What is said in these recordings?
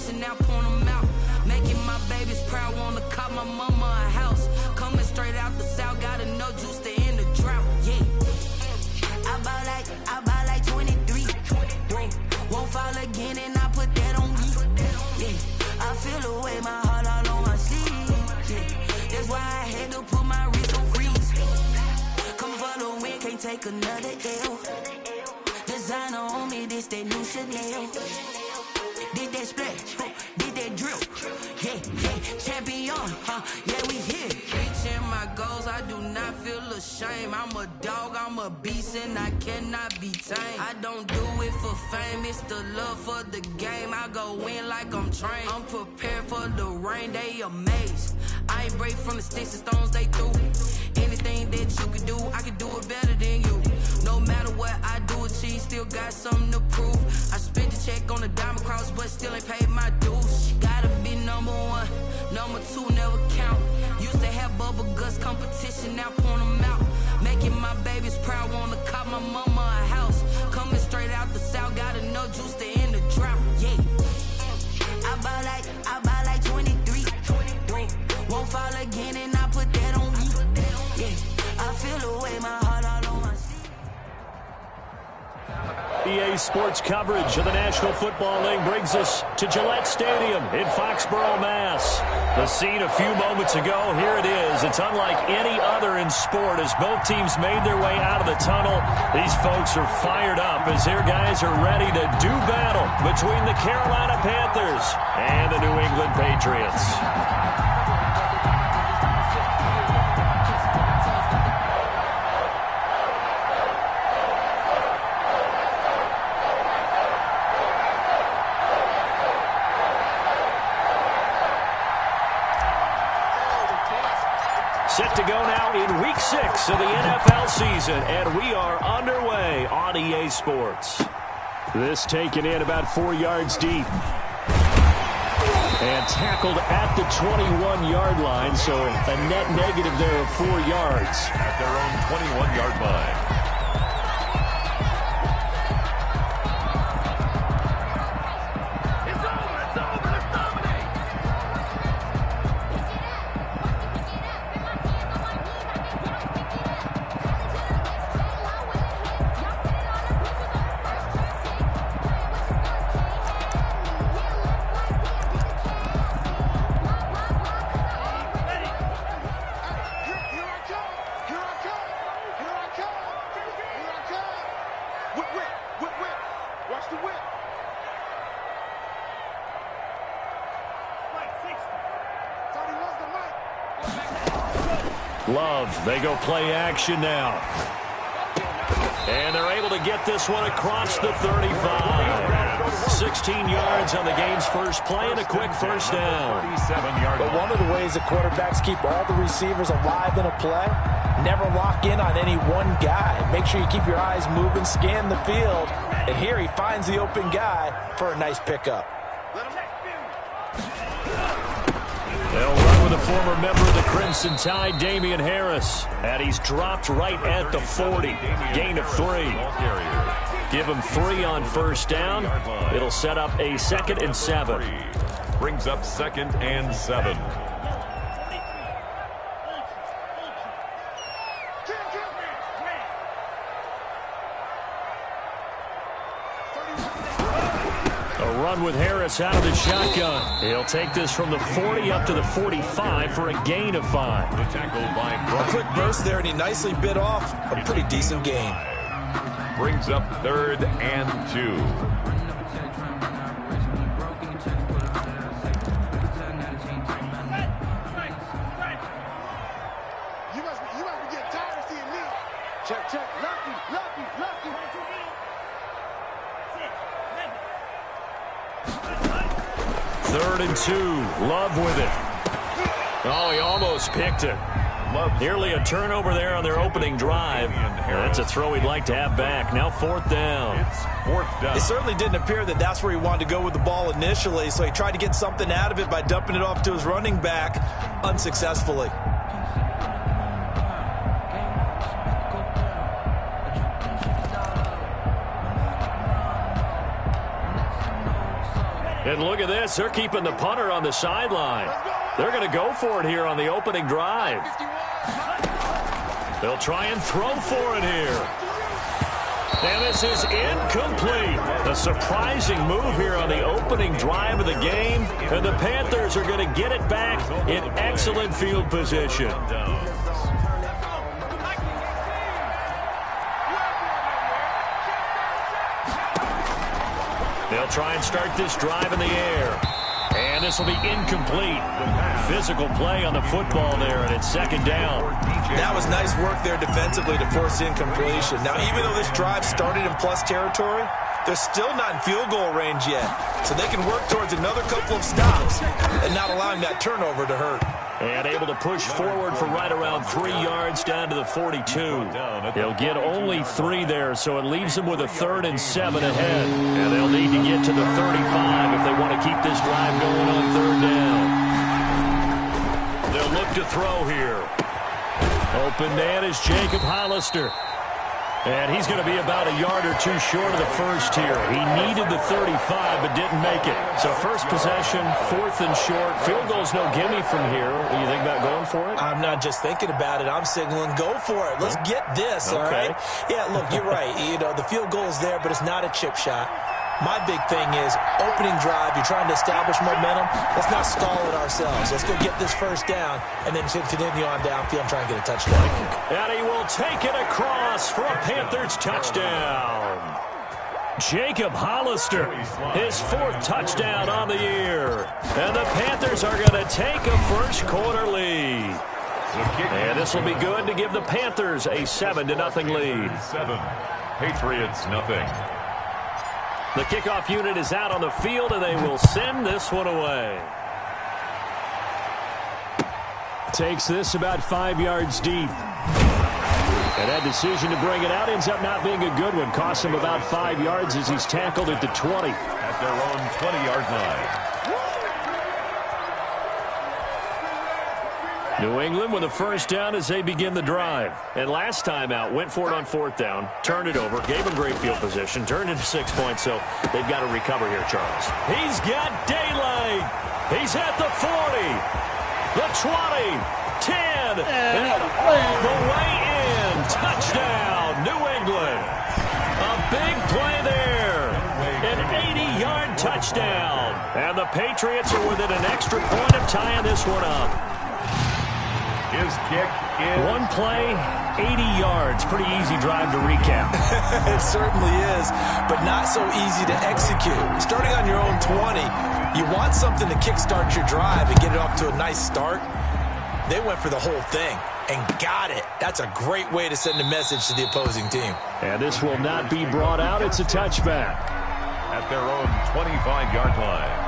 competition, now point them out. Making my babies proud, wanna cop my mama a house. Coming straight out the south, got enough juice to end the drought. Yeah, I buy like 23. Won't fall again, and I put that on me. Yeah, I feel the way, my heart all on my sleeve. Yeah, that's why I had to put my wrist on freeze. Coming for the win, can't take another L. Designer on me, this that new Chanel. Did that splash, did that drill. Yeah, champion, yeah, we here. Reaching my goals, I do not feel ashamed. I'm a dog, I'm a beast, and I cannot be tamed. I don't do it for fame, it's the love for the game. I go in like I'm trained. I'm prepared for the rain, they amazed. I ain't break from the sticks and stones they threw. Anything that you can do, I can do it better than you. No matter what I do, achieve, still got something to prove. I spent the check on the diamond cross, but still ain't paid my dues. Gotta be number one, number two never count. Used to have bubble guts competition, now point them out. Making my babies proud, wanna cop my mama a house. Coming straight out the south, got enough juice to end the drought. Yeah, I buy like 23. Won't fall again, and I put that on me. Yeah, I feel the way, my heart all on my sleeve. EA Sports coverage of the National Football League brings us to Gillette Stadium in Foxborough, Mass. The scene a few moments ago, here it is. It's unlike any other in sport as both teams made their way out of the tunnel. These folks are fired up as their guys are ready to do battle between the Carolina Panthers and the New England Patriots. Set to go now in Week 6 of the NFL season, and we are underway on EA Sports. This taken in about 4 yards deep. And tackled at the 21-yard line, so a net negative there of 4 yards. At their own 21-yard line. Love, they go play action now. And they're able to get this one across the 35. 16 yards on the game's first play and a quick first down. But one of the ways that quarterbacks keep all the receivers alive in a play, never lock in on any one guy. Make sure you keep your eyes moving, scan the field. And here he finds the open guy for a nice pickup. They'll run with a former member of the Crimson Tide, Damian Harris. And he's dropped right at the 40. Gain of 3. Give him 3 on first down. It'll set up a 2nd and 7. Brings up 2nd and 7. With Harris out of the shotgun. He'll take this from the 40 up to the 45 for a gain of 5. The tackle by a quick burst there, and he nicely bit off a pretty decent gain. Brings up 3rd and 2. You must be getting tired of seeing me. Check. Lucky. 3rd and 2. Love with it. Oh, he almost picked it. Nearly a turnover there on their opening drive. That's a throw he'd like to have back. Now 4th down. It's 4th down. It certainly didn't appear that that's where he wanted to go with the ball initially, so he tried to get something out of it by dumping it off to his running back unsuccessfully. And look at this. They're keeping the punter on the sideline. They're going to go for it here on the opening drive. They'll try and throw for it here. And this is incomplete. A surprising move here on the opening drive of the game. And the Panthers are going to get it back in excellent field position. They'll try and start this drive in the air. And this will be incomplete. Physical play on the football there, and it's second down. That was nice work there defensively to force incompletion. Now, even though this drive started in plus territory, they're still not in field goal range yet. So they can work towards another couple of stops and not allowing that turnover to hurt. And able to push forward for right around 3 yards down to the 42. They'll get only 3 there, so it leaves them with a 3rd and 7 ahead. And they'll need to get to the 35 if they want to keep this drive going on 3rd down. They'll look to throw here. Open man is Jacob Hollister. And he's going to be about a yard or 2 short of the first here. He needed the 35 but didn't make it. So first possession, 4th and short. Field goal's no gimme from here. What do you think about going for it? I'm not just thinking about it. I'm signaling go for it. Let's get this, all right? Yeah, look, you're right. You know, the field goal is there, but it's not a chip shot. My big thing is opening drive. You're trying to establish momentum. Let's not stall it ourselves. Let's go get this first down and then continue on downfield and try and get a touchdown. And he will take it across for a Panthers touchdown. Jacob Hollister, his 4th touchdown on the year. And the Panthers are going to take a first quarter lead. And this will be good to give the Panthers a 7-0 lead. 7. Patriots nothing. The kickoff unit is out on the field, and they will send this one away. Takes this about 5 yards deep. And that decision to bring it out ends up not being a good one. Costs him about 5 yards as he's tackled at the 20. At their own 20-yard line. New England with a first down as they begin the drive. And last time out, went for it on 4th down, turned it over, gave them great field position, turned into 6 points, so they've got to recover here, Charles. He's got daylight. He's at the 40, the 20, 10, and all the way in. Touchdown, New England. A big play there. An 80-yard touchdown. And the Patriots are within an extra point of tying this one up. His kick is... One play, 80 yards. Pretty easy drive to recap. It certainly is, but not so easy to execute. Starting on your own 20, you want something to kickstart your drive and get it off to a nice start. They went for the whole thing and got it. That's a great way to send a message to the opposing team. And this will not be brought out. It's a touchback. At their own 25-yard line.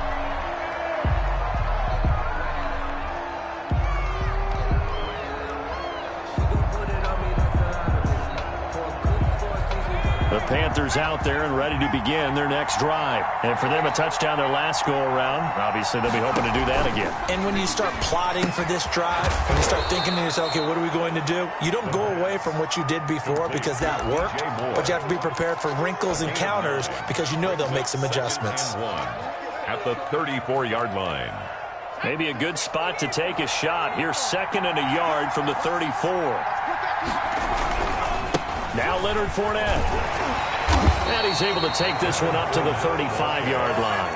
The Panthers out there and ready to begin their next drive. And for them, a touchdown their last go-around. Obviously, they'll be hoping to do that again. And when you start plotting for this drive, when you start thinking to yourself, okay, what are we going to do? You don't go away from what you did before because that worked, but you have to be prepared for wrinkles and counters because you know they'll make some adjustments. At the 34-yard line. Maybe a good spot to take a shot. Here's 2nd and a yard from the 34. Now Leonard Fournette. And he's able to take this one up to the 35-yard line.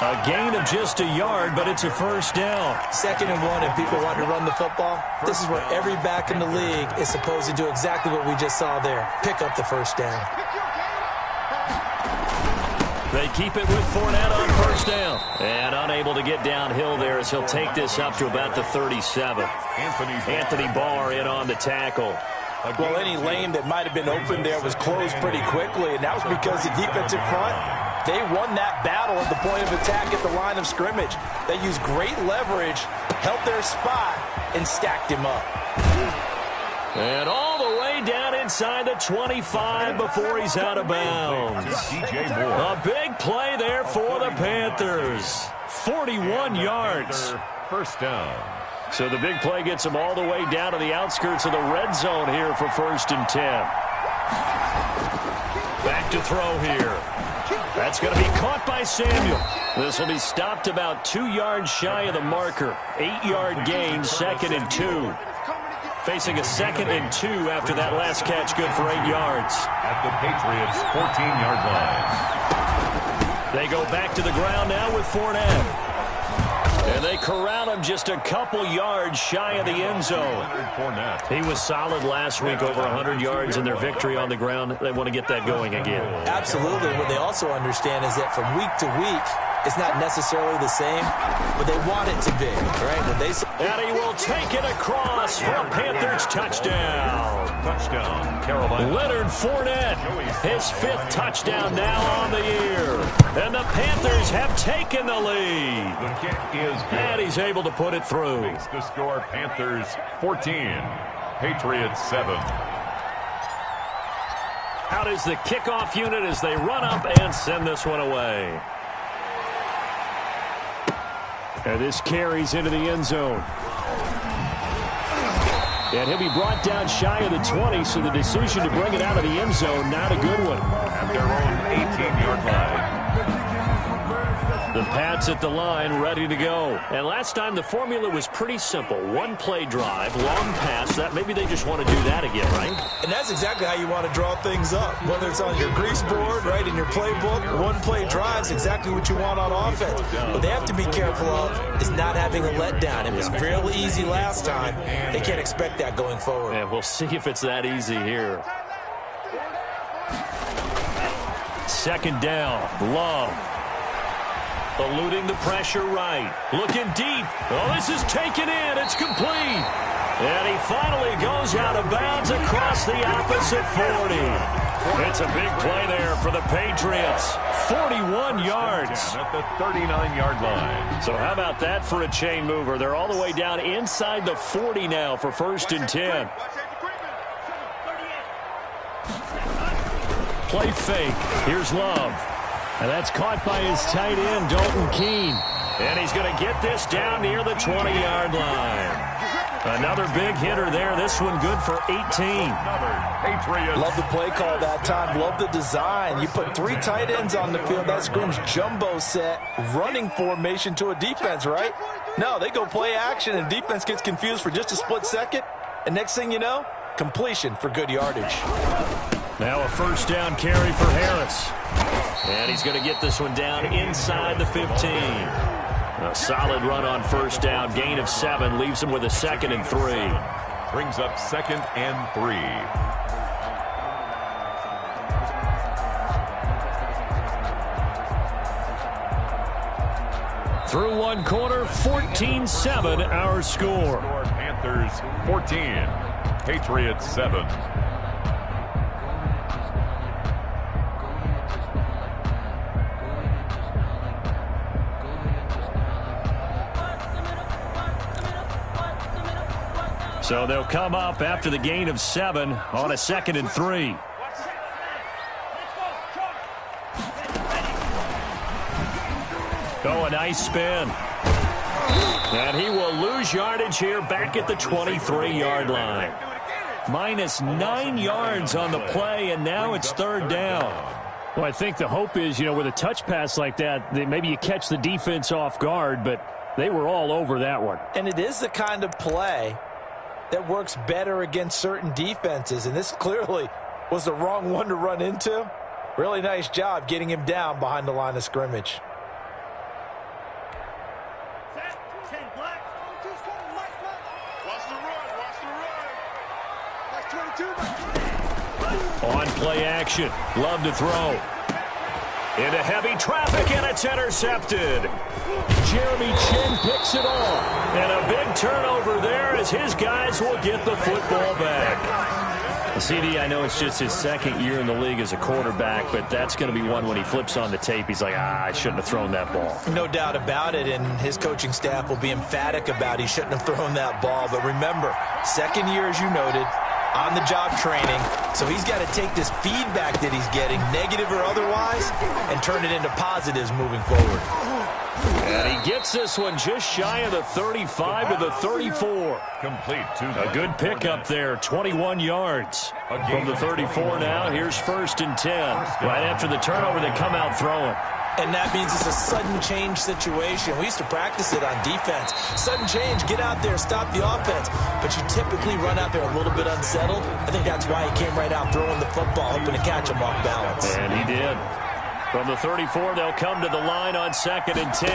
A gain of just a yard, but it's a first down. 2nd and 1, and people want to run the football. This is where every back in the league is supposed to do exactly what we just saw there. Pick up the first down. They keep it with Fournette on first down. And unable to get downhill there as he'll take this up to about the 37. Anthony Barr in on the tackle. Well, any lane that might have been open there was closed pretty quickly, and that was because the defensive front, they won that battle at the point of attack at the line of scrimmage. They used great leverage, held their spot, and stacked him up. And all the way down inside the 25 before he's out of bounds. A big play there for the Panthers. 41 yards. First down. So the big play gets them all the way down to the outskirts of the red zone here for 1st and 10. Back back to throw here. That's going to be caught by Samuel. This will be stopped about 2 yards shy of the marker. 8-yard gain, 2nd and 2. Facing a 2nd and 2 after that last catch, good for 8 yards. At the Patriots' 14-yard line. They go back to the ground now with Fournette. And they corral him just a couple yards shy of the end zone. He was solid last week, over 100 yards in their victory on the ground. They want to get that going again. Absolutely. What they also understand is that from week to week, it's not necessarily the same, but they want it to be, right? And he will take it across for a Panthers touchdown. Touchdown, Carolina. Leonard Fournette, his 5th touchdown now on the year. And the Panthers have taken the lead. The kick is good. And he's able to put it through. Makes the score Panthers 14, Patriots 7. Out is the kickoff unit as they run up and send this one away. And this carries into the end zone. And he'll be brought down shy of the 20, so the decision to bring it out of the end zone, not a good one. At their own 18-yard line. The Pats at the line, ready to go. And last time the formula was pretty simple. 1-play drive, long pass. That maybe they just want to do that again, right? And that's exactly how you want to draw things up. Whether it's on your grease board, right, in your playbook, 1-play drive is exactly what you want on offense. What they have to be careful of is not having a letdown. It was real easy last time. They can't expect that going forward. And we'll see if it's that easy here. 2nd down, Love. Eluding the pressure right. Looking deep. Oh, this is taken in. It's complete. And he finally goes out of bounds across the opposite 40. It's a big play there for the Patriots. 41 yards. At the 39-yard line. So how about that for a chain mover? They're all the way down inside the 40 now for 1st and 10. Play fake. Here's Love. And that's caught by his tight end, Dalton Keene. And he's going to get this down near the 20-yard line. Another big hitter there. This one good for 18. Love the play call that time. Love the design. You put 3 tight ends on the field. That screams jumbo set, running formation to a defense, right? No, they go play action, and defense gets confused for just a split second. And next thing you know, completion for good yardage. Now a 1st down carry for Harris. And he's going to get this one down inside the 15. A solid run on 1st down. Gain of 7 leaves him with a 2nd and 3. Brings up 2nd and 3. Through 1 quarter, 14-7 our score. Panthers 14, Patriots 7. So they'll come up after the gain of 7 on a 2nd and 3. Oh, a nice spin. And he will lose yardage here back at the 23-yard line. Minus 9 yards on the play, and now it's 3rd down. Well, I think the hope is, with a touch pass like that maybe you catch the defense off guard, but they were all over that one. And it is the kind of play that works better against certain defenses, and this clearly was the wrong one to run into. Really nice job getting him down behind the line of scrimmage. On play action, Love to throw. Into heavy traffic, and it's intercepted. Jeremy Chin picks it off. And a big turnover there as his guys will get the football back. CD, I know it's just his 2nd year in the league as a quarterback, but that's going to be one when he flips on the tape. He's like, I shouldn't have thrown that ball. No doubt about it, and his coaching staff will be emphatic about he shouldn't have thrown that ball. But remember, 2nd year, as you noted, on-the-job training, so he's got to take this feedback that he's getting, negative or otherwise, and turn it into positives moving forward. And he gets this one just shy of the 35 to the 34. Complete to A good pickup there, 21 yards. From the 34 now, here's 1st and 10. Right after the turnover, they come out throwing. And that means it's a sudden change situation. We used to practice it on defense. Sudden change, get out there, stop the offense. But you typically run out there a little bit unsettled. I think that's why he came right out throwing the football, hoping to catch him off balance. And he did. From the 34, they'll come to the line on 2nd and 10.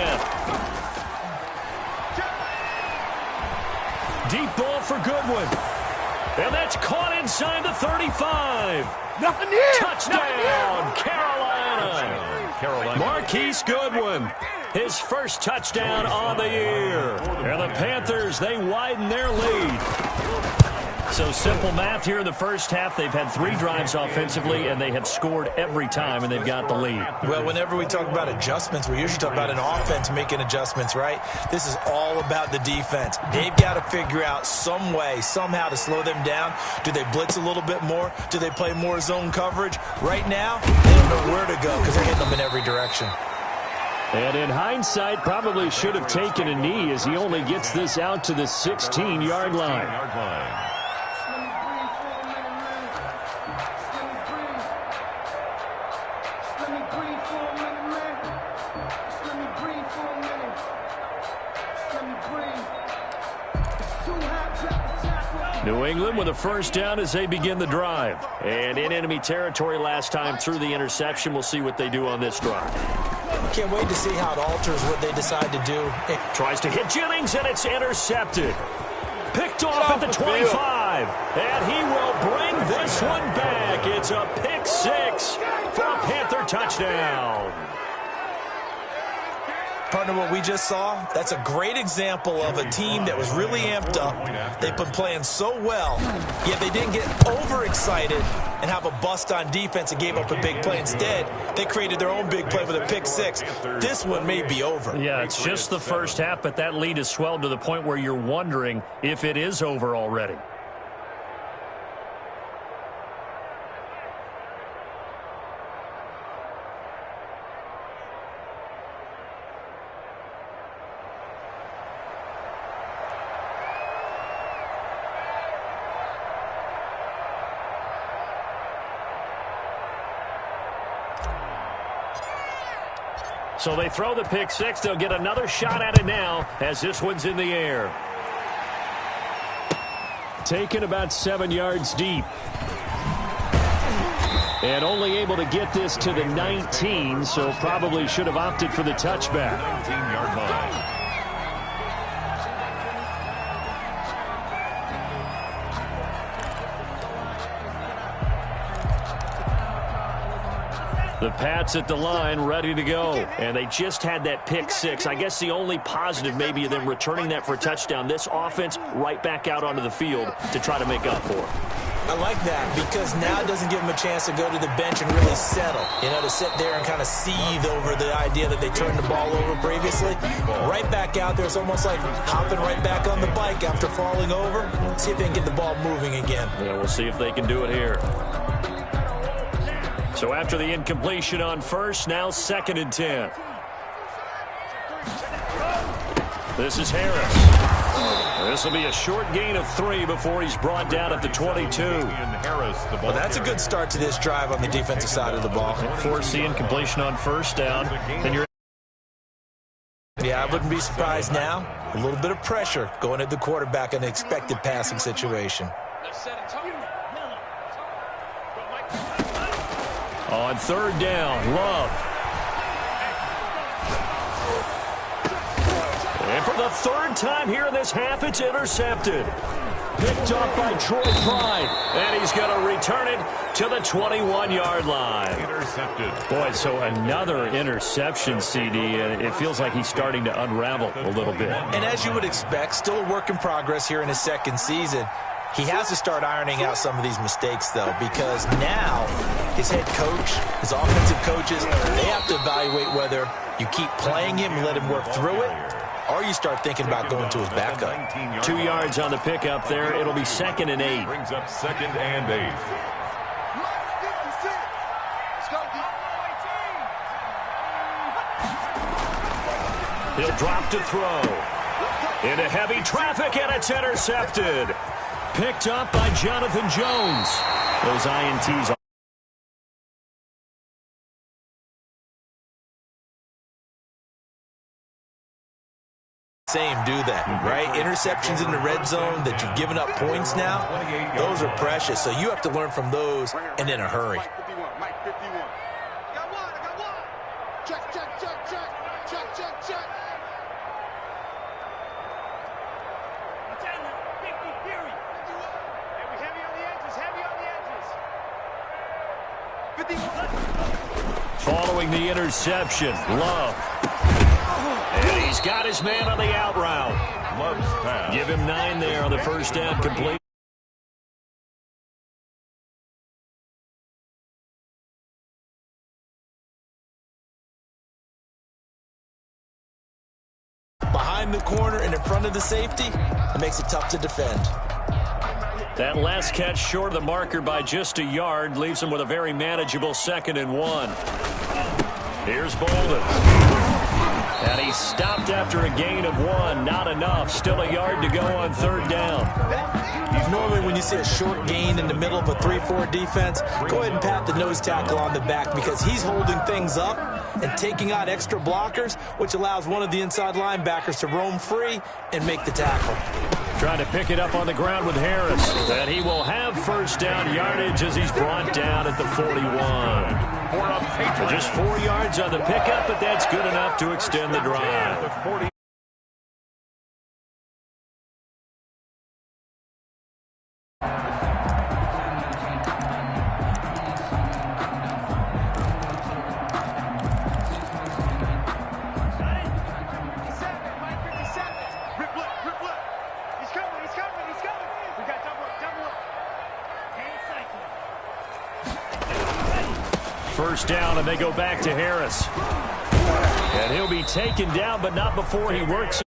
Deep ball for Goodwin. And that's caught inside the 35. Nothing here. Touchdown, Carolina. Marquise Goodwin, his first touchdown on the year. And the Panthers, they widen their lead. So simple math here in the first half. They've had 3 drives offensively, and they have scored every time, and they've got the lead. Well, whenever we talk about adjustments, we usually talk about an offense making adjustments, right? This is all about the defense. They've got to figure out some way, somehow to slow them down. Do they blitz a little bit more? Do they play more zone coverage? Right now, they don't know where to go because they're hitting them in every direction. And in hindsight, probably should have taken a knee as he only gets this out to the 16-yard line. New England with a first down as they begin the drive. And in enemy territory last time through the interception. We'll see what they do on this drive. Can't wait to see how it alters what they decide to do. Tries to hit Jennings, and it's intercepted. Picked off at the 25. And he will bring this one back. It's a pick 6 for a Panther touchdown. Partner, what we just saw, that's a great example of a team that was really amped up. They've been playing so well, yet they didn't get overexcited and have a bust on defense and gave up a big play. Instead, they created their own big play with a pick 6. This one may be over. Yeah, it's just the first half, but that lead has swelled to the point where you're wondering if it is over already. So they throw the pick 6. They'll get another shot at it now as this one's in the air. Taken about 7 yards deep. And only able to get this to the 19, so probably should have opted for the touchback. 19-yard line. The Pats at the line, ready to go. And they just had that pick 6. I guess the only positive maybe of them returning that for a touchdown. This offense right back out onto the field to try to make up for it. I like that because now it doesn't give them a chance to go to the bench and really settle. You know, to sit there and kind of seethe over the idea that they turned the ball over previously. Right back out there. It's almost like hopping right back on the bike after falling over. See if they can get the ball moving again. Yeah, we'll see if they can do it here. So after the incompletion on first, now 2nd and 10. This is Harris. This will be a short gain of 3 before he's brought down at the 22. Well, that's a good start to this drive on the defensive side of the ball. Force the incompletion on first down. Then you're Yeah, I wouldn't be surprised now. A little bit of pressure going at the quarterback in the expected passing situation. on 3rd down. Love. And for the 3rd time here in this half, it's intercepted. Picked up by Troy Pride. And he's going to return it to the 21-yard line. Intercepted. Boy, so another interception, CD, and it feels like he's starting to unravel a little bit. And as you would expect, still a work in progress here in his 2nd season. He has to start ironing out some of these mistakes, though, because now his head coach, his offensive coaches, they have to evaluate whether you keep playing him and let him work through it, or you start thinking about going to his backup. 2 yards on the pickup there. It'll be 2nd and 8. Brings up 2nd and 8. He'll drop to throw. Into heavy traffic, and it's intercepted. Picked up by Jonathan Jones. Those INTs are same, do that, right? Interceptions in the red zone that you've given up points now, those are precious. So you have to learn from those and in a hurry. Mike 51. I got one. Check. following the interception. Love. And he's got his man on the out route. Love's pass. Give him 9 there on the first down complete. Behind the corner and in front of the safety, it makes it tough to defend. That last catch short of the marker by just a yard leaves him with a very manageable 2nd and 1. Here's Bolden. And he's stopped after a gain of 1. Not enough. Still a yard to go on 3rd down. Normally when you see a short gain in the middle of a 3-4 defense, go ahead and pat the nose tackle on the back because he's holding things up and taking out extra blockers, which allows one of the inside linebackers to roam free and make the tackle. Trying to pick it up on the ground with Harris. And he will have first down yardage as he's brought down at the 41. Just 4 yards on the pickup, but that's good enough to extend the drive. First down, and they go back to Harris. And he'll be taken down, but not before he works.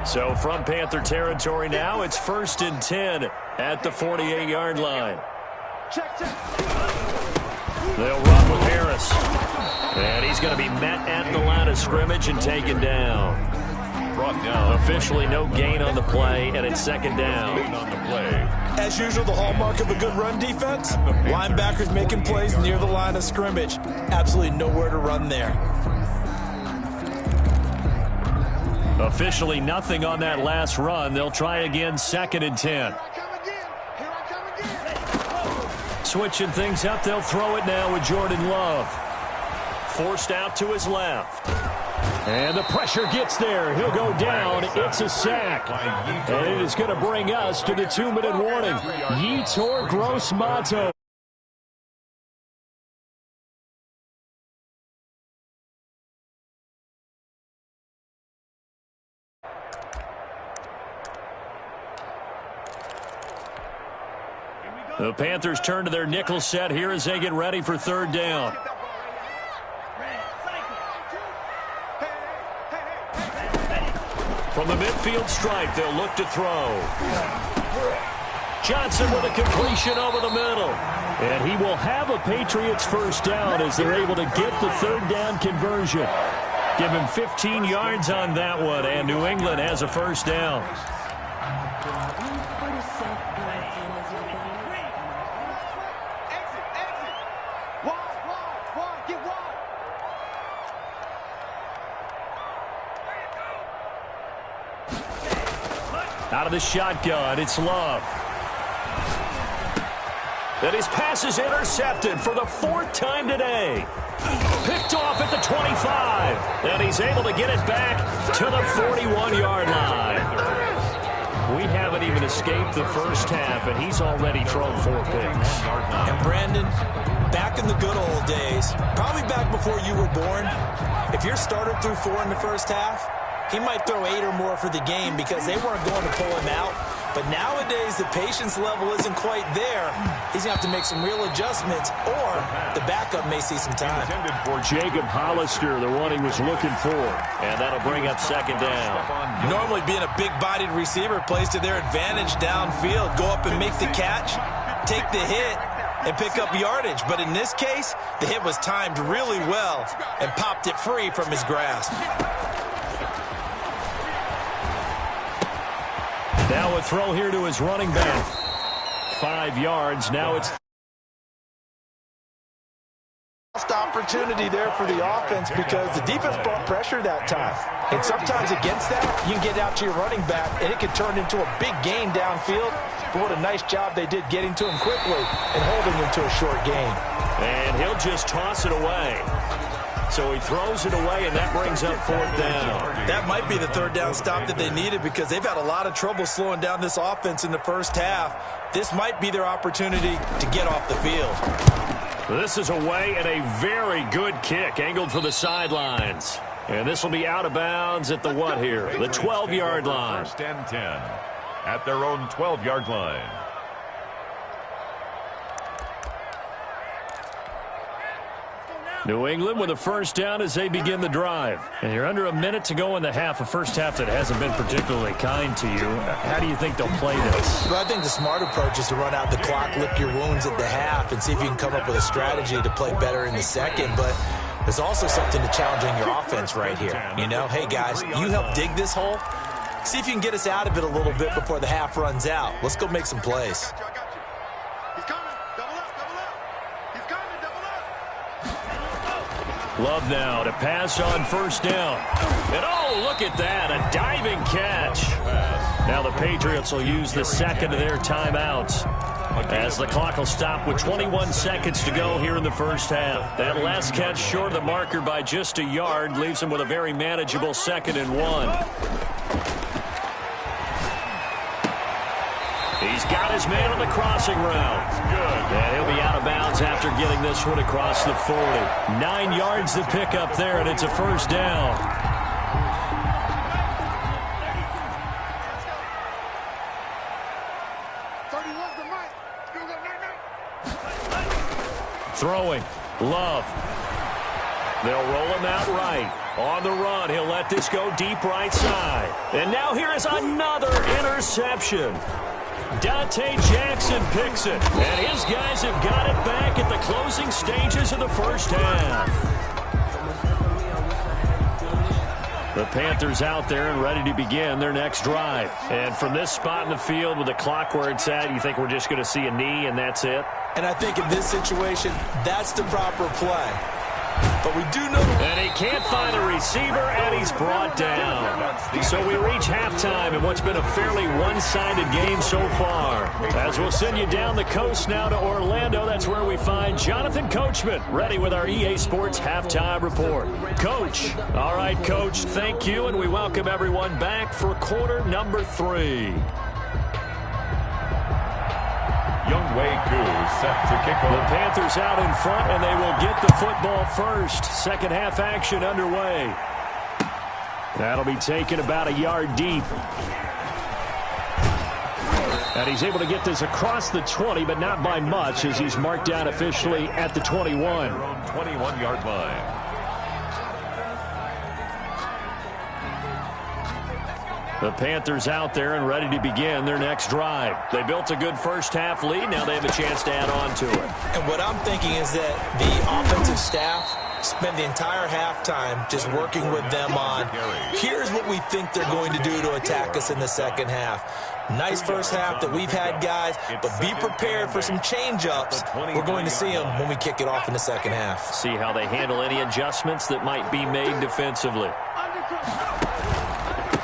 So from Panther territory now, it's 1st and 10 at the 48-yard line. Check. They'll run with Harris. And he's going to be met at the line of scrimmage and taken down. Brought down. Officially no gain on the play, and it's 2nd down. On the play. As usual, the hallmark of a good run defense, linebackers making plays near the line of scrimmage. Absolutely nowhere to run there. Officially nothing on that last run. They'll try again, 2nd and 10. Switching things up, they'll throw it now with Jordan Love. Forced out to his left. And the pressure gets there. He'll go down. It's a sack. And it is going to bring us to the 2-minute warning. Yetur Gross-Mato. The Panthers turn to their nickel set here as they get ready for 3rd down. From the midfield stripe, they'll look to throw. Johnson with a completion over the middle. And he will have a Patriots first down as they're able to get the 3rd down conversion. Give him 15 yards on that one, and New England has a first down. Out of the shotgun, it's Love. And his pass is intercepted for the 4th time today. Picked off at the 25. And he's able to get it back to the 41-yard line. We haven't even escaped the first half, and he's already thrown 4 picks. And Brandon, back in the good old days, probably back before you were born, if your starter threw 4 in the first half, he might throw 8 or more for the game because they weren't going to pull him out But nowadays, the patience level isn't quite there. He's going to have to make some real adjustments, or the backup may see some time. Jacob Hollister, the one he was looking for. And that'll bring up second down. Normally, being a big-bodied receiver plays to their advantage downfield. Go up and make the catch, take the hit, and pick up yardage. But in this case, the hit was timed really well and popped it free from his grasp. Now a throw here to his running back. 5 yards. Now it's opportunity there for the offense because the defense brought pressure that time. And sometimes against that, you can get out to your running back, and it can turn into a big gain downfield. But what a nice job they did getting to him quickly and holding him to a short gain. And he'll just toss it away. So he throws it away, and that brings up fourth down. That might be the third down stop that they needed because they've had a lot of trouble slowing down this offense in the first half. This might be their opportunity to get off the field. This is away and a very good kick, angled for the sidelines. And this will be out of bounds at the what here? The 12-yard line. First and 10 at their own 12-yard line. New England with a first down as they begin the drive. And you're under a minute to go in the half, a first half that hasn't been particularly kind to you. How do you think they'll play this? Well, I think the smart approach is to run out the clock, lick your wounds at the half, and see if you can come up with a strategy to play better in the second. But there's also something to challenging your offense right here. You know, hey, guys, you help dig this hole. See if you can get us out of it a little bit before the half runs out. Let's go make some plays. Love now to pass on first down. And oh, look at that, a diving catch. Now the Patriots will use the second of their timeouts as the clock will stop with 21 seconds to go here in the first half. That last catch short of the marker by just a yard leaves them with a very manageable 2nd and 1. He's got his man on the crossing route. Good. And he'll be out of bounds after getting this one across the 40. 9 yards to pick up there, and it's a first down. Throwing. Love. They'll roll him out right. On the run, he'll let this go deep right side. And now here is another interception. Dante Jackson picks it, and his guys have got it back at the closing stages of the first half. The Panthers out there and ready to begin their next drive. And from this spot in the field with the clock where it's at, you think we're just going to see a knee and that's it? And I think in this situation, that's the proper play. But we do know. And he can't find a receiver, and he's brought down. So we reach halftime in what's been a fairly one-sided game so far. As we'll send you down the coast now to Orlando, that's where we find Jonathan Coachman, ready with our EA Sports Halftime Report. Coach. All right, Coach, thank you, and we welcome everyone back for quarter number 3. Younghoe Koo set to kick off. The Panthers out in front, and they will get the football first. Second half action underway. That'll be taken about a yard deep. And he's able to get this across the 20, but not by much, as he's marked down officially at the 21. 21-yard line. The Panthers out there and ready to begin their next drive. They built a good first-half lead. Now they have a chance to add on to it. And what I'm thinking is that the offensive staff spend the entire halftime just working with them on, here's what we think they're going to do to attack us in the second half. Nice first half that we've had, guys, but be prepared for some change-ups. We're going to see them when we kick it off in the second half. See how they handle any adjustments that might be made defensively.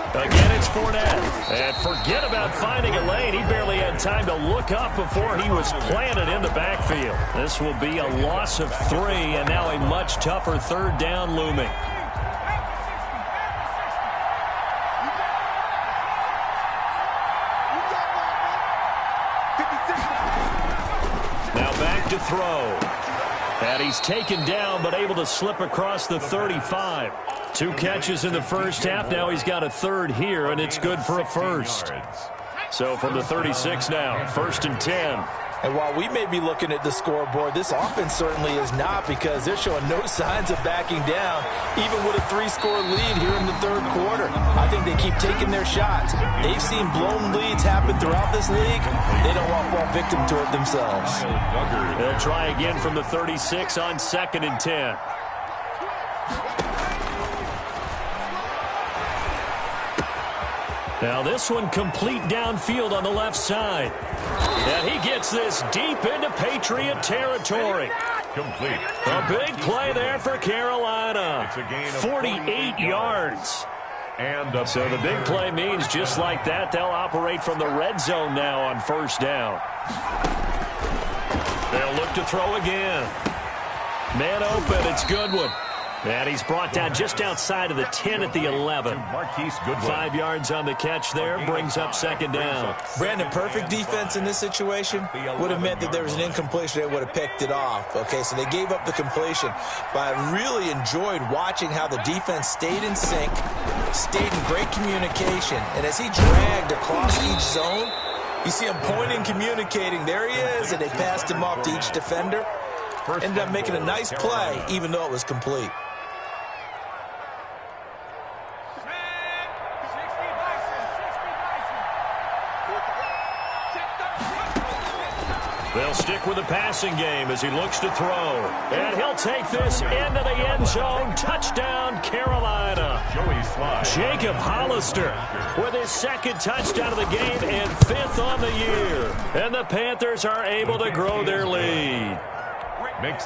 Again, it's Fournette. And forget about finding a lane. He barely had time to look up before he was planted in the backfield. This will be a loss of 3, and now a much tougher third down looming. Now back to throw. And he's taken down, but able to slip across the 35. 2 catches in the first half. Now he's got a third here, and it's good for a first. So from the 36 now, 1st and 10. And while we may be looking at the scoreboard, this offense certainly is not, because they're showing no signs of backing down, even with a 3-score lead here in the third quarter. I think they keep taking their shots. They've seen blown leads happen throughout this league. They don't want to fall victim to it themselves. They'll try again from the 36 on 2nd and 10. Now this one complete downfield on the left side. And he gets this deep into Patriot territory. Complete. A big play there for Carolina. It's a gain of 48 yards. And So the big play means just like that, they'll operate from the red zone now on 1st down. They'll look to throw again. Man open, it's Goodwin. And he's brought down just outside of the 10 at the 11. 5 yards on the catch there, brings up 2nd down. Brandon, perfect defense in this situation would have meant that there was an incompletion. They would have picked it off. Okay, so they gave up the completion. But I really enjoyed watching how the defense stayed in sync, stayed in great communication. And as he dragged across each zone, you see him pointing, communicating. There he is, and they passed him off to each defender. Ended up making a nice play, even though it was complete. They'll stick with the passing game as he looks to throw. And he'll take this into the end zone. Touchdown, Carolina. Jacob Hollister with his 2nd touchdown of the game and 5th on the year. And the Panthers are able to grow their lead.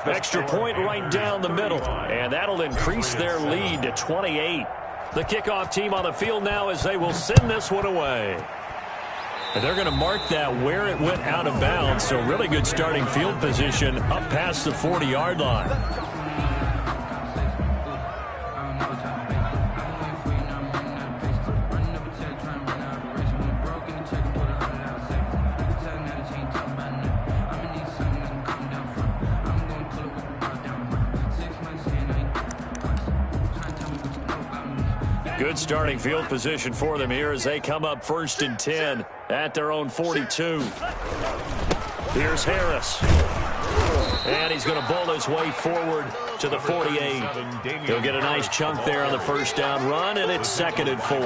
Extra point right down the middle. And that'll increase their lead to 28. The kickoff team on the field now as they will send this one away. And they're going to mark that where it went out of bounds. So really good starting field position up past the 40-yard line. Good starting field position for them here as they come up 1st and 10 at their own 42. Here's Harris. And he's going to bowl his way forward to the 48. He'll get a nice chunk there on the 1st down run, and it's 2nd and 4.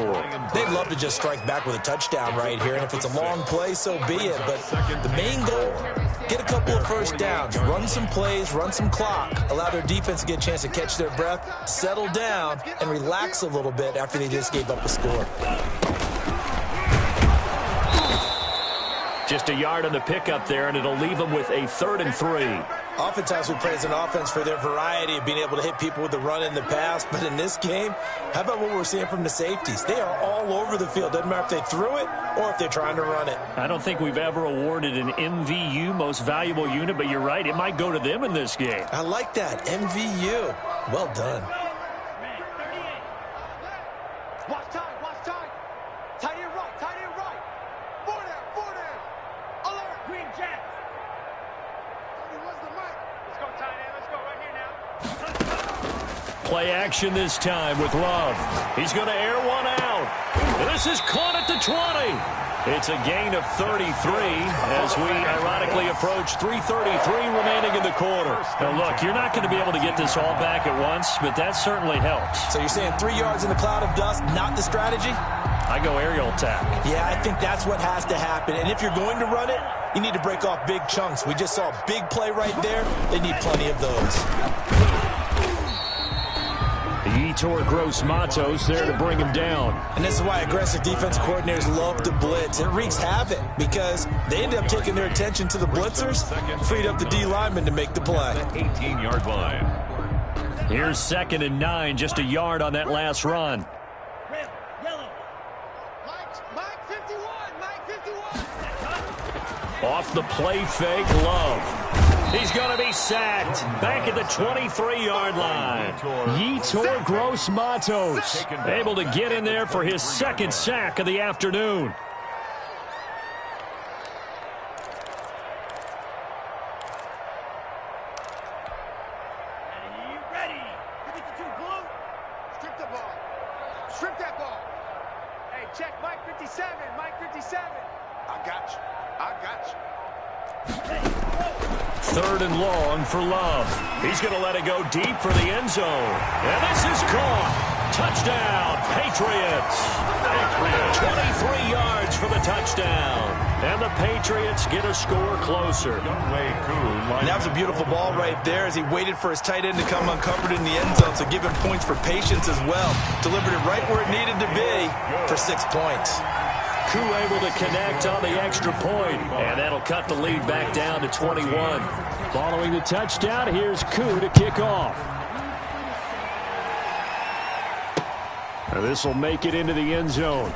They'd love to just strike back with a touchdown right here, and if it's a long play, so be it. But the main goal, get a couple of 1st downs, run some plays, run some clock, allow their defense to get a chance to catch their breath, settle down, and relax a little bit after they just gave up a score. Just a yard on the pickup there, and it'll leave them with a 3rd and 3. Oftentimes we praise an offense for their variety of being able to hit people with the run in the pass, but in this game, how about what we're seeing from the safeties? They are all over the field. Doesn't matter if they threw it or if they're trying to run it. I don't think we've ever awarded an MVU, most valuable unit, but you're right, it might go to them in this game. I like that, MVU. Well done. Watch time, watch time. Tight end right, tight end right. 4 down. Alert. Green Jets. Where's the mic? Let's go tight end, let's go right here now. Play action this time with Love. He's going to air one out. This is caught at the 20. It's a gain of 33 as we ironically approach 3:33 remaining in the quarter. Now, look, you're not going to be able to get this all back at once, but that certainly helps. So you're saying 3 yards in the cloud of dust, not the strategy? I go aerial attack. Yeah, I think that's what has to happen. And if you're going to run it, you need to break off big chunks. We just saw a big play right there. They need plenty of those. Yetur Gross-Matos there to bring him down. And this is why aggressive defensive coordinators love to blitz. It wreaks havoc because they end up taking their attention to the blitzers, freed up the D lineman to make the play. 18-yard line. Here's 2nd and 9, just a yard on that last run. Red, yellow. Mike 51, Mike 51. Off the play fake, Love. He's going to be sacked back at the 23-yard line. Yetur Gross-Matos able to get in there for his 2nd sack of the afternoon. Ready. 52 blue. Strip the ball. Strip that ball. Hey, check Mike 57, Mike 57. I got you. I got you. 3rd and long for Love. He's going to let it go deep for the end zone. And this is caught. Touchdown, Patriots. 23 yards for the touchdown. And the Patriots get a score closer. And that was a beautiful ball right there as he waited for his tight end to come uncovered in the end zone. So give him points for patience as well. Delivered it right where it needed to be for 6 points. Koo able to connect on the extra point, and that'll cut the lead back down to 21. Following the touchdown, here's Koo to kick off. This will make it into the end zone.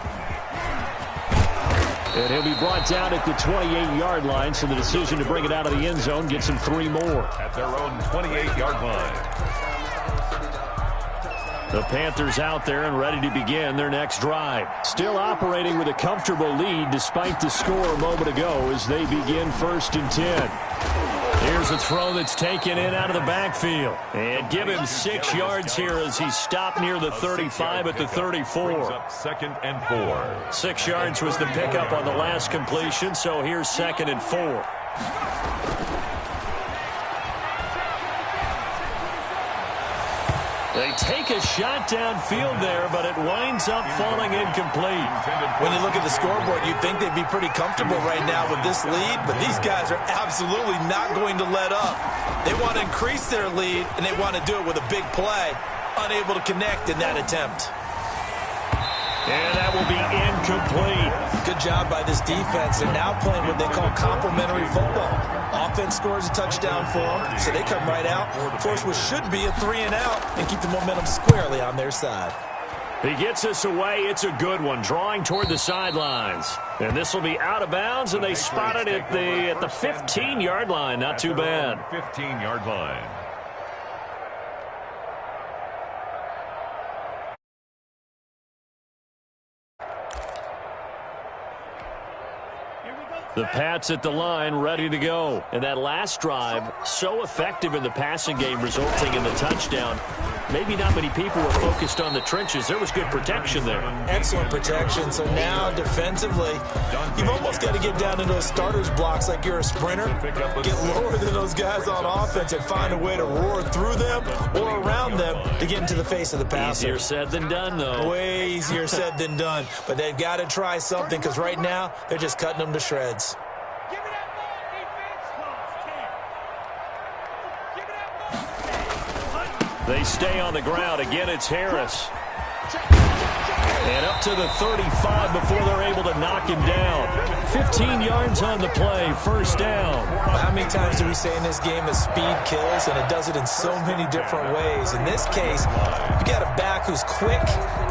And he'll be brought down at the 28-yard line, so the decision to bring it out of the end zone gets him 3 more. At their own 28-yard line. The Panthers out there and ready to begin their next drive. Still operating with a comfortable lead despite the score a moment ago as they begin 1st and 10. Here's a throw that's taken in out of the backfield. And give him 6 yards here as he stopped near the 35 at the 34. 2nd and 4. 6 yards was the pickup on the last completion, so here's 2nd and 4. They take a shot downfield there, but it winds up falling incomplete. When you look at the scoreboard, you'd think they'd be pretty comfortable right now with this lead, but these guys are absolutely not going to let up. They want to increase their lead, and they want to do it with a big play. Unable to connect in that attempt. And that will be incomplete. Good job by this defense. They're now playing what they call complementary football. Offense scores a touchdown for them, so they come right out, force what should be a 3 and out, and keep the momentum squarely on their side. He gets us away. It's a good one, drawing toward the sidelines. And this will be out of bounds, and they spotted it at the 15-yard line. Not too bad. 15-yard line. The Pats at the line, ready to go. And that last drive, so effective in the passing game, resulting in the touchdown. Maybe not many people were focused on the trenches. There was good protection there. Excellent protection. So now, defensively, you've almost got to get down into those starters blocks like you're a sprinter. Get lower than those guys on offense and find a way to roar through them or around them to get into the face of the passer. Easier said than done, though. Way easier said than done. But they've got to try something because right now, they're just cutting them to shreds. They stay on the ground. Again, it's Harris. And up to the 35 before they're able to knock him down. 15 yards on the play, 1st down. How many times do we say in this game that speed kills, and it does it in so many different ways? In this case, you got a back who's quick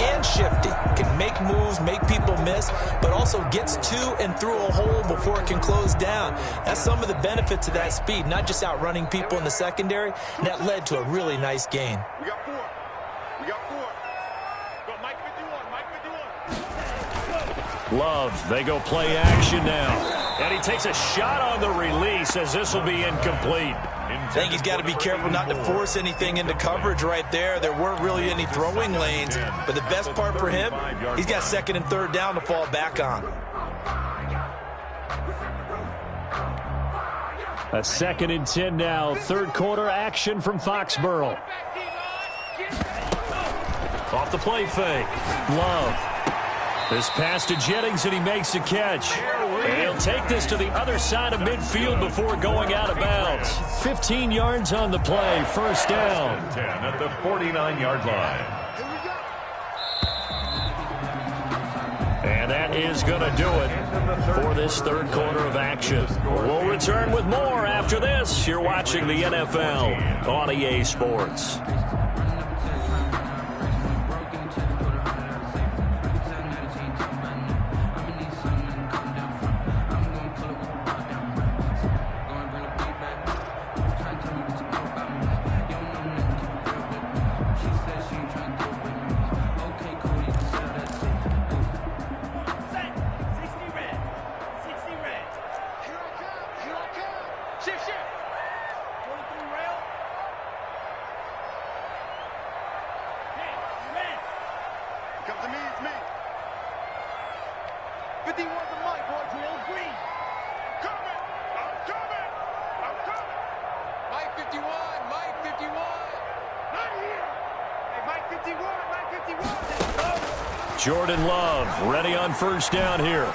and shifty, can make moves, make people miss, but also gets to and through a hole before it can close down. That's some of the benefits of that speed, not just outrunning people in the secondary, and that led to a really nice gain. We got 4. We got 4. Go, Mike 51. Mike 51. Love, they go play action now. And he takes a shot on the release as this will be incomplete. I think he's got to be careful not to force anything into coverage right there. There weren't really any throwing lanes, but the best part for him, he's got 2nd and 3rd down to fall back on. A 2nd and 10 now. 3rd quarter action from Foxborough. Off the play fake. Love. This pass to Jennings, and he makes the catch. And he'll take this to the other side of midfield before going out of bounds. 15 yards on the play, 1st down. 10 at the 49-yard line. And that is going to do it for this 3rd quarter of action. We'll return with more after this. You're watching the NFL on EA Sports. 51's the mic, boys. We all green. Coming! I'm coming! I'm coming! Mike 51! Mike 51! Not here! Hey, Mike 51! Mike 51! Jordan Love ready on first down here.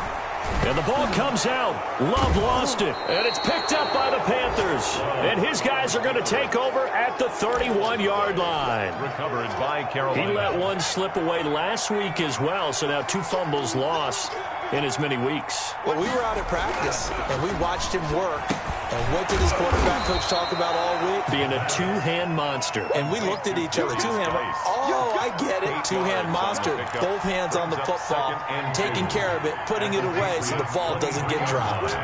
And the ball comes out. Love lost it. And it's picked up by the Panthers. And his guys are going to take over at the 31-yard line. Recovered by Carolina. He let one slip away last week as well, so now 2 fumbles lost in as many weeks. Well, we were out at practice, and we watched him work. And what did his quarterback coach talk about all week? Being a two-hand monster. And we looked at each other. Two-hand. Oh, I get it. Two-hand monster. Both hands on the football, taking care of it, putting it away so the ball doesn't get dropped.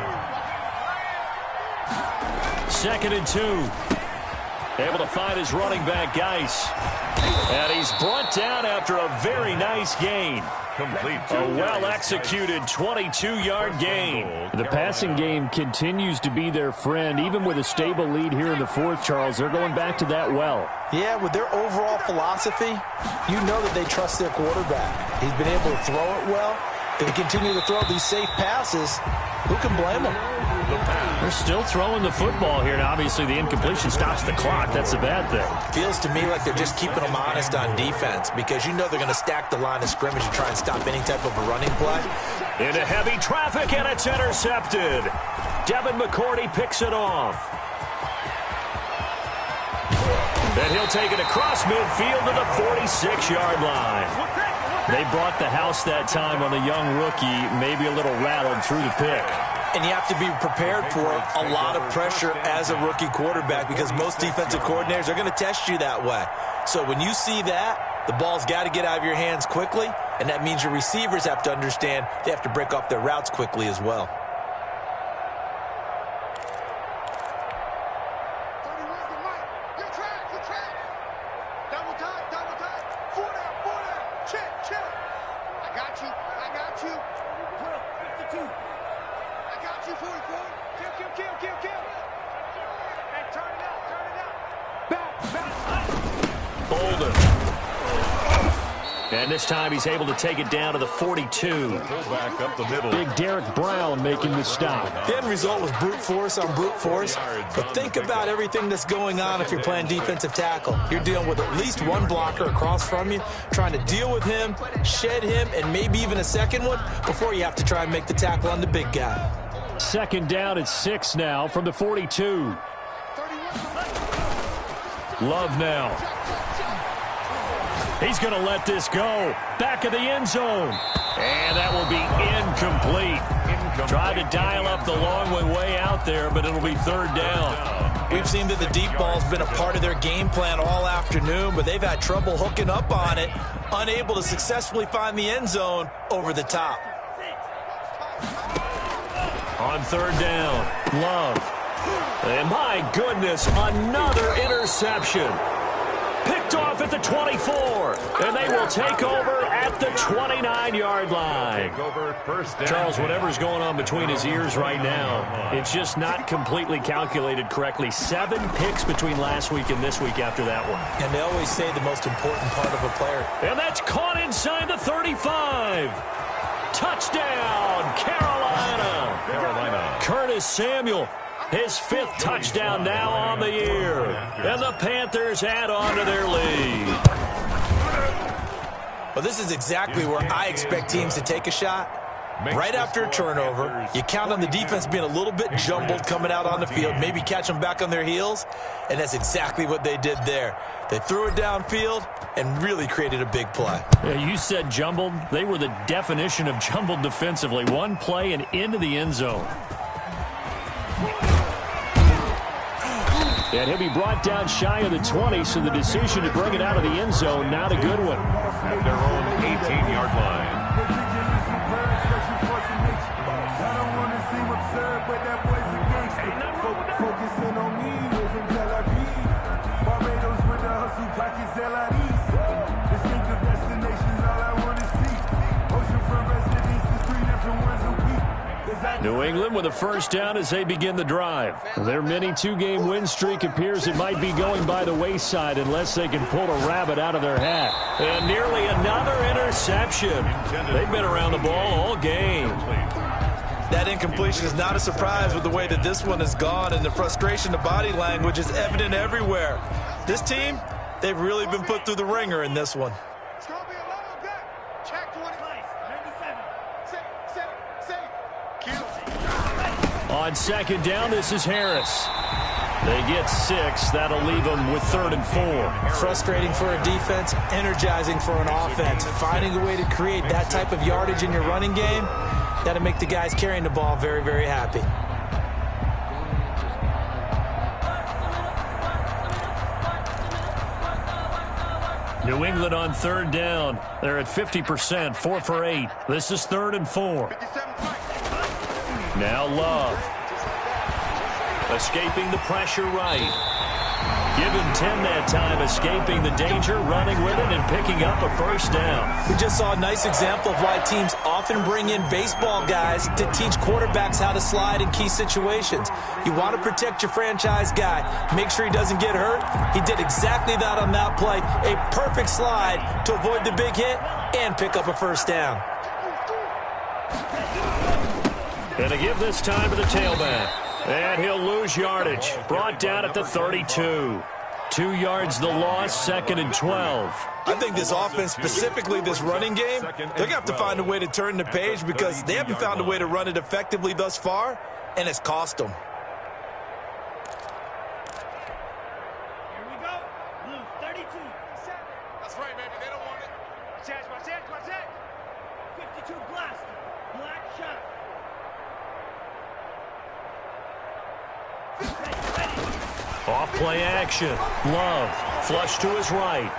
2nd and 2. Able to find his running back, Geis. And he's brought down after a very nice gain. Complete. A well-executed 22-yard gain. The passing game continues to be their friend. Even with a stable lead here in the 4th, Charles, they're going back to that well. Yeah, with their overall philosophy, you know that they trust their quarterback. He's been able to throw it well. They continue to throw these safe passes. Who can blame them? They're still throwing the football here, and obviously the incompletion stops the clock. That's the bad thing. Feels to me like they're just keeping them honest on defense because you know they're going to stack the line of scrimmage and try and stop any type of a running play. Into heavy traffic, and it's intercepted. Devin McCourty picks it off. And he'll take it across midfield to the 46-yard line. They brought the house that time on the young rookie, maybe a little rattled through the pick. And you have to be prepared for a lot of pressure as a rookie quarterback because most defensive coordinators are going to test you that way. So when you see that, the ball's got to get out of your hands quickly, and that means your receivers have to understand they have to break off their routes quickly as well. And this time he's able to take it down to the 42. Back up the middle. Big Derek Brown making the stop. The end result was brute force on brute force. But think about everything that's going on if you're playing defensive tackle. You're dealing with at least one blocker across from you, trying to deal with him, shed him, and maybe even a second one before you have to try and make the tackle on the big guy. 2nd down at 6 now from the 42. Love now. He's going to let this go. Back of the end zone. And that will be incomplete. Tried to dial up the long way out there, but it'll be 3rd down. We've seen that the deep ball's been a part of their game plan all afternoon, but they've had trouble hooking up on it, unable to successfully find the end zone over the top. On 3rd down, Love. And my goodness, another interception. Picked off at the 24, and they will take over at the 29-yard line. Charles, whatever's going on between his ears right now, it's just not completely calculated correctly. 7 picks between last week and this week after that one. And they always say the most important part of a player. And that's caught inside the 35. Touchdown, Carolina. Curtis Samuel. His 5th touchdown now on the year. And the Panthers add on to their lead. Well, this is exactly where I expect teams to take a shot. Right after a turnover, you count on the defense being a little bit jumbled coming out on the field, maybe catch them back on their heels, and that's exactly what they did there. They threw it downfield and really created a big play. Yeah, you said jumbled. They were the definition of jumbled defensively. One play and into the end zone. And he'll be brought down shy of the 20, so the decision to bring it out of the end zone, not a good one. At their own 18-yard line. New England with a first down as they begin the drive. Their mini two-game win streak appears it might be going by the wayside unless they can pull a rabbit out of their hat. And nearly another interception. They've been around the ball all game. That incompletion is not a surprise with the way that this one has gone, and the frustration, the body language is evident everywhere. This team, they've really been put through the ringer in this one. It's going to be a long day. Check 20. 97. On second down, this is Harris. They get 6. That'll leave them with 3rd and 4. Frustrating for a defense, energizing for an offense. Finding a way to create that type of yardage in your running game, that'll make the guys carrying the ball very, very happy. New England on 3rd down. They're at 50%, 4 for 8. This is 3rd and 4. Now Love. Escaping the pressure right. Give him 10 that time, escaping the danger, running with it, and picking up a first down. We just saw a nice example of why teams often bring in baseball guys to teach quarterbacks how to slide in key situations. You want to protect your franchise guy. Make sure he doesn't get hurt. He did exactly that on that play. A perfect slide to avoid the big hit and pick up a first down. And to give this time to the tailback. And he'll lose yardage. Brought down at the 32. 2 yards the loss, 2nd and 12. I think this offense, specifically this running game, they're going to have to find a way to turn the page because they haven't found a way to run it effectively thus far, and it's cost them. Here we go. Blue 32. That's right, baby. They don't want it. Watch that. 52 blaster. Black shot. Off play action. Love. Flush to his right.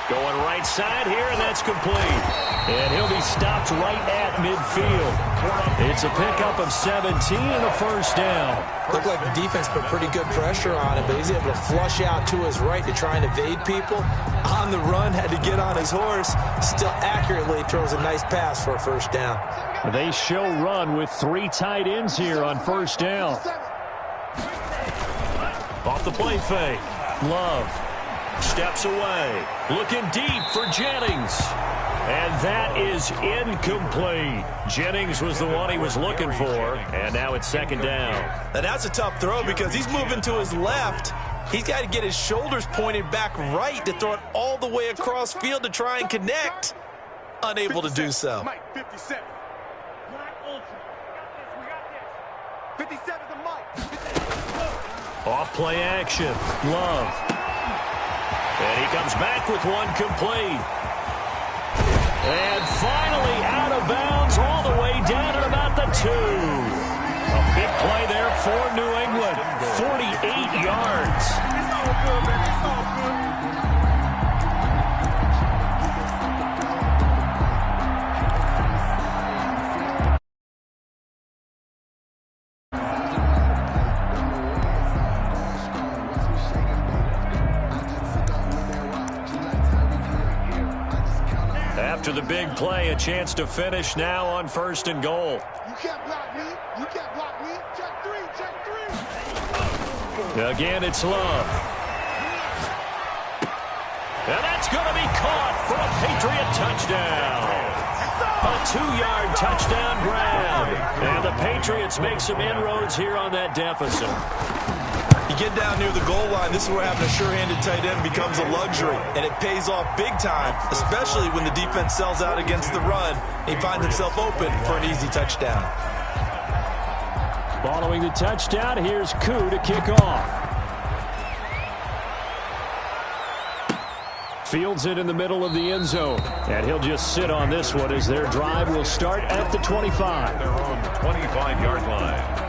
Going right side here, and that's complete. And he'll be stopped right at midfield. It's a pickup of 17 and a first down. Looked like the defense put pretty good pressure on him, but he's able to flush out to his right to try and evade people. On the run, had to get on his horse. Still accurately throws a nice pass for a first down. They show run with 3 tight ends here on first down. Off the play fake. Love steps away. Looking deep for Jennings. And that is incomplete. Jennings was the one he was looking for. And now it's 2nd down. And that's a tough throw because he's moving to his left. He's got to get his shoulders pointed back right to throw it all the way across field to try and connect. Unable to do so. Mike, 57. Black Ultra. We got this. 57 to Mike. Off play action. Love. And he comes back with one complete. And finally out of bounds all the way down at about the 2. A big play there for New England. 48 yards. It's all good, man. It's all good. After the big play, a chance to finish now on 1st and goal. You can't block me. You can't block me. Check 3. Again, it's Love. And that's going to be caught for a Patriot touchdown. A 2-yard touchdown grab. And the Patriots make some inroads here on that deficit. You get down near the goal line, this is where having a sure-handed tight end becomes a luxury, and it pays off big time, especially when the defense sells out against the run. He finds himself open for an easy touchdown. Following the touchdown, here's Koo to kick off. Fields it in the middle of the end zone, and he'll just sit on this one as their drive will start at the 25. They're on the 25-yard line.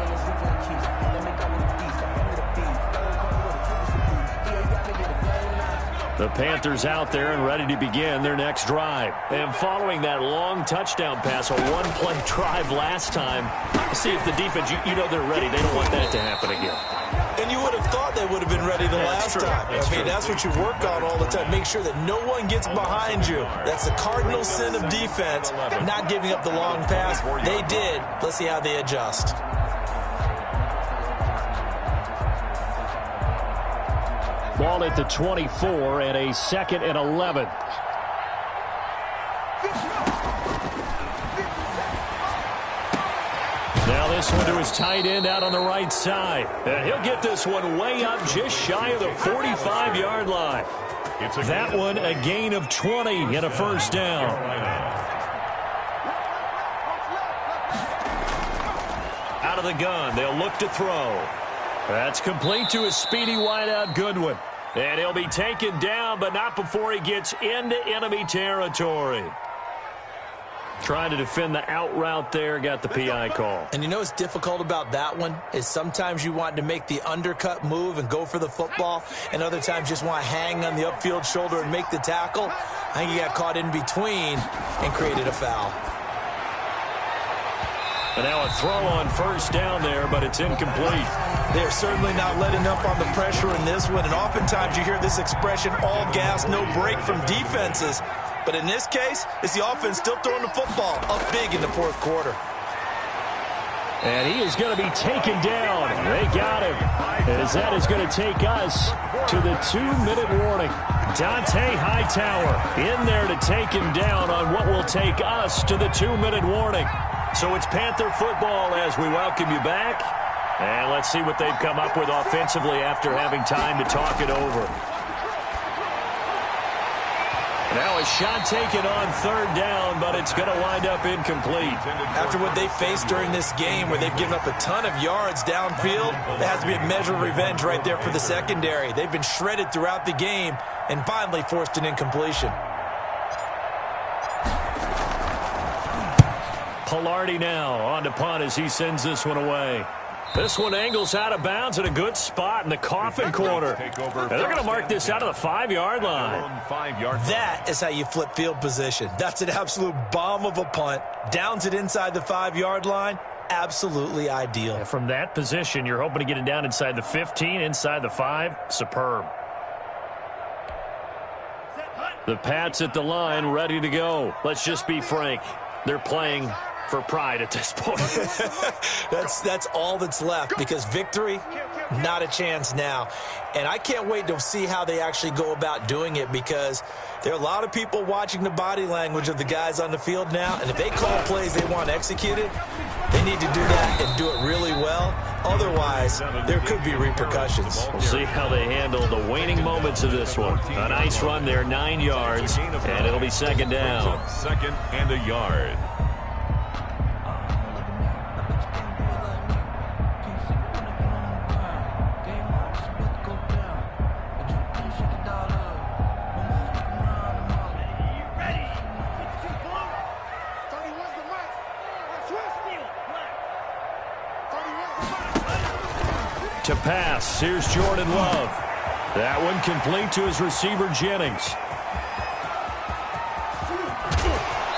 The Panthers out there and ready to begin their next drive. And following that long touchdown pass, a one-play drive last time, see if the defense, you know they're ready. They don't want that to happen again. And you would have thought they would have been ready the last time. I mean, that's what you work on all the time. Make sure that no one gets behind you. That's the cardinal sin of defense, not giving up the long pass. They did. Let's see how they adjust. Ball at the 24 and a 2nd and 11. Now this one to his tight end out on the right side. And he'll get this one way up just shy of the 45-yard line. That one a gain of 20 and a first down. Out of the gun, they'll look to throw. That's complete to his speedy wideout Goodwin. And he'll be taken down, but not before he gets into enemy territory. Trying to defend the out route there, got the PI call. And you know what's difficult about that one is sometimes you want to make the undercut move and go for the football, and other times just want to hang on the upfield shoulder and make the tackle. I think he got caught in between and created a foul. And now a throw on first down there, but it's incomplete. They're certainly not letting up on the pressure in this one, and oftentimes you hear this expression, all gas, no break from defenses. But in this case, it's the offense still throwing the football up big in the fourth quarter. And he is going to be taken down. They got him. As that is going to take us to the 2-minute warning. Dante Hightower in there to take him down on what will take us to the 2-minute warning. So it's Panther football as we welcome you back. And let's see what they've come up with offensively after having time to talk it over. Now a shot taken on 3rd down, but it's going to wind up incomplete. After what they faced during this game where they've given up a ton of yards downfield, there has to be a measure of revenge right there for the secondary. They've been shredded throughout the game and finally forced an incompletion. Pilardi now on to punt as he sends this one away. This one angles out of bounds in a good spot in the coffin corner. And they're going to mark this out of the 5-yard line. That is how you flip field position. That's an absolute bomb of a punt. Downs it inside the 5-yard line. Absolutely ideal. And from that position, you're hoping to get it down inside the 15, inside the 5. Superb. The Pats at the line, ready to go. Let's just be frank. They're playing for pride at this point. That's all that's left, because victory, not a chance now. And I can't wait to see how they actually go about doing it, because there are a lot of people watching the body language of the guys on the field now, and if they call plays they want executed, they need to do that and do it really well. Otherwise, there could be repercussions. We'll see how they handle the waning moments of this one. A nice run there, 9 yards, and it'll be 2nd down. 2nd and a yard. To pass, here's Jordan Love. That one complete to his receiver, Jennings.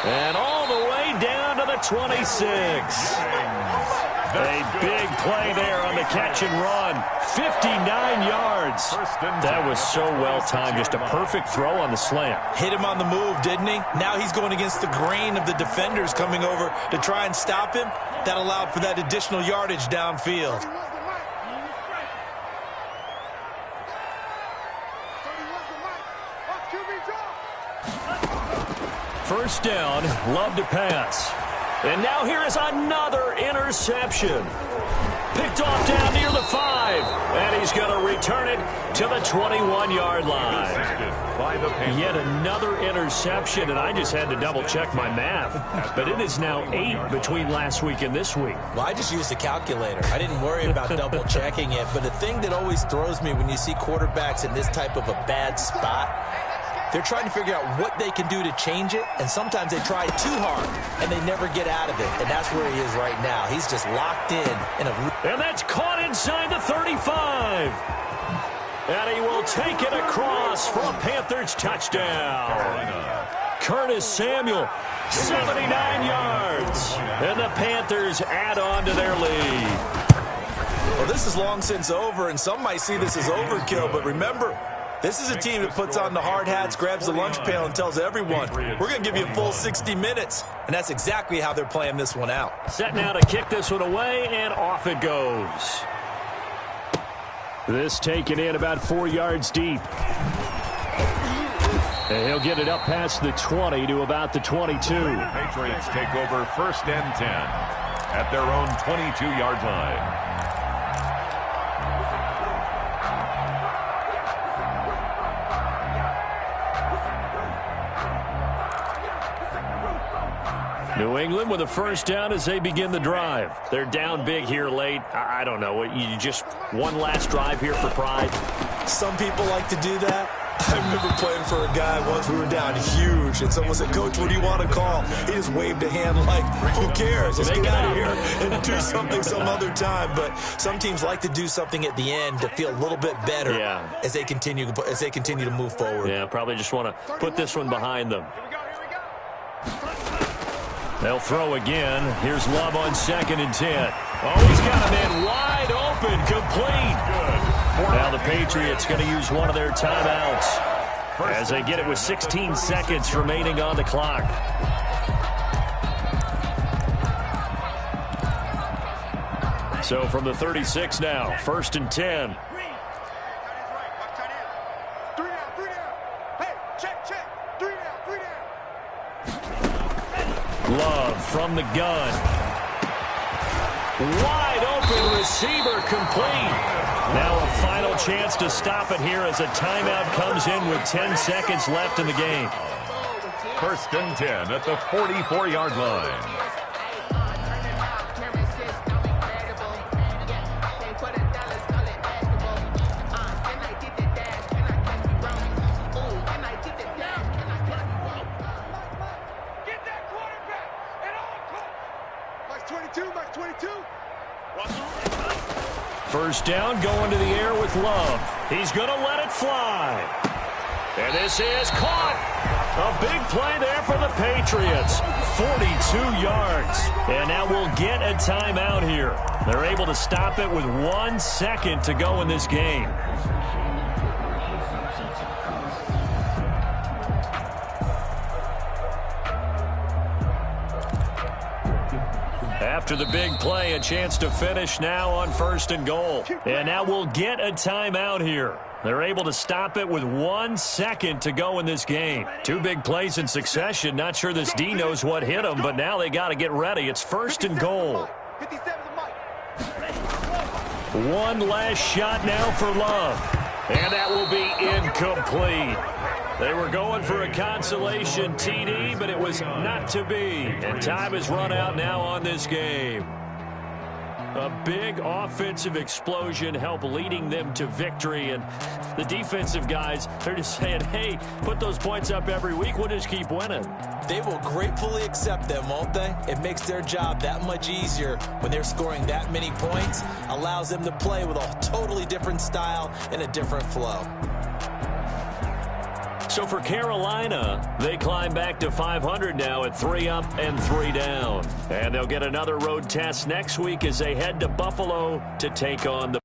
And all the way down to the 26. A big play there on the catch and run. 59 yards. That was so well timed. Just a perfect throw on the slant. Hit him on the move, didn't he? Now he's going against the grain of the defenders coming over to try and stop him. That allowed for that additional yardage downfield. First down, Love to pass. And now here is another interception. Picked off down near the 5. And he's going to return it to the 21-yard line. Yet another interception, and I just had to double-check my math. But it is now 8 between last week and this week. Well, I just used a calculator. I didn't worry about double-checking it. But the thing that always throws me when you see quarterbacks in this type of a bad spot, they're trying to figure out what they can do to change it, and sometimes they try too hard, and they never get out of it, and that's where he is right now. He's just locked in a... And that's caught inside the 35. And he will take it across for a Panthers touchdown. Curtis Samuel, 79 yards. And the Panthers add on to their lead. Well, this is long since over, and some might see this as overkill, but remember, this is a team that puts on the hard hats, grabs the lunch pail, and tells everyone, we're going to give you a full 60 minutes. And that's exactly how they're playing this one out. Set now to kick this one away, and off it goes. This taken in about 4 yards deep. And he'll get it up past the 20 to about the 22. Patriots take over 1st and 10 at their own 22-yard line. New England with a first down as they begin the drive. They're down big here late. I don't know. You just one last drive here for pride? Some people like to do that. I remember playing for a guy once. We were down huge, and someone said, Coach, what do you want to call? He just waved a hand like, who cares? Let's get out of here and do something some other time. But some teams like to do something at the end to feel a little bit better as they continue to move forward. Yeah, probably just want to put this one behind them. They'll throw again. Here's Love on 2nd and 10. Oh, he's got a man wide open, complete. Good. Now the Patriots going to use one of their timeouts as they get it with 16 seconds remaining on the clock. So from the 36 now, 1st and 10. Love from the gun. Wide open receiver complete. Now a final chance to stop it here as a timeout comes in with 10 seconds left in the game. 1st and 10 at the 44-yard line. First down, going to the air with Love. He's going to let it fly. And this is caught. A big play there for the Patriots. 42 yards. And now we'll get a timeout here. They're able to stop it with 1 second to go in this game. After the big play, a chance to finish now on 1st and goal. And now we'll get a timeout here. They're able to stop it with 1 second to go in this game. 2 big plays in succession. Not sure this D knows what hit them, but now they got to get ready. It's 1st and goal. One last shot now for Love. And that will be incomplete. They were going for a consolation TD, but it was not to be. And time has run out now on this game. A big offensive explosion helped leading them to victory. And the defensive guys, they're just saying, hey, put those points up every week. We'll just keep winning. They will gratefully accept them, won't they? It makes their job that much easier when they're scoring that many points. Allows them to play with a totally different style and a different flow. So for Carolina, they climb back to 500 now at 3 up and 3 down. And they'll get another road test next week as they head to Buffalo to take on the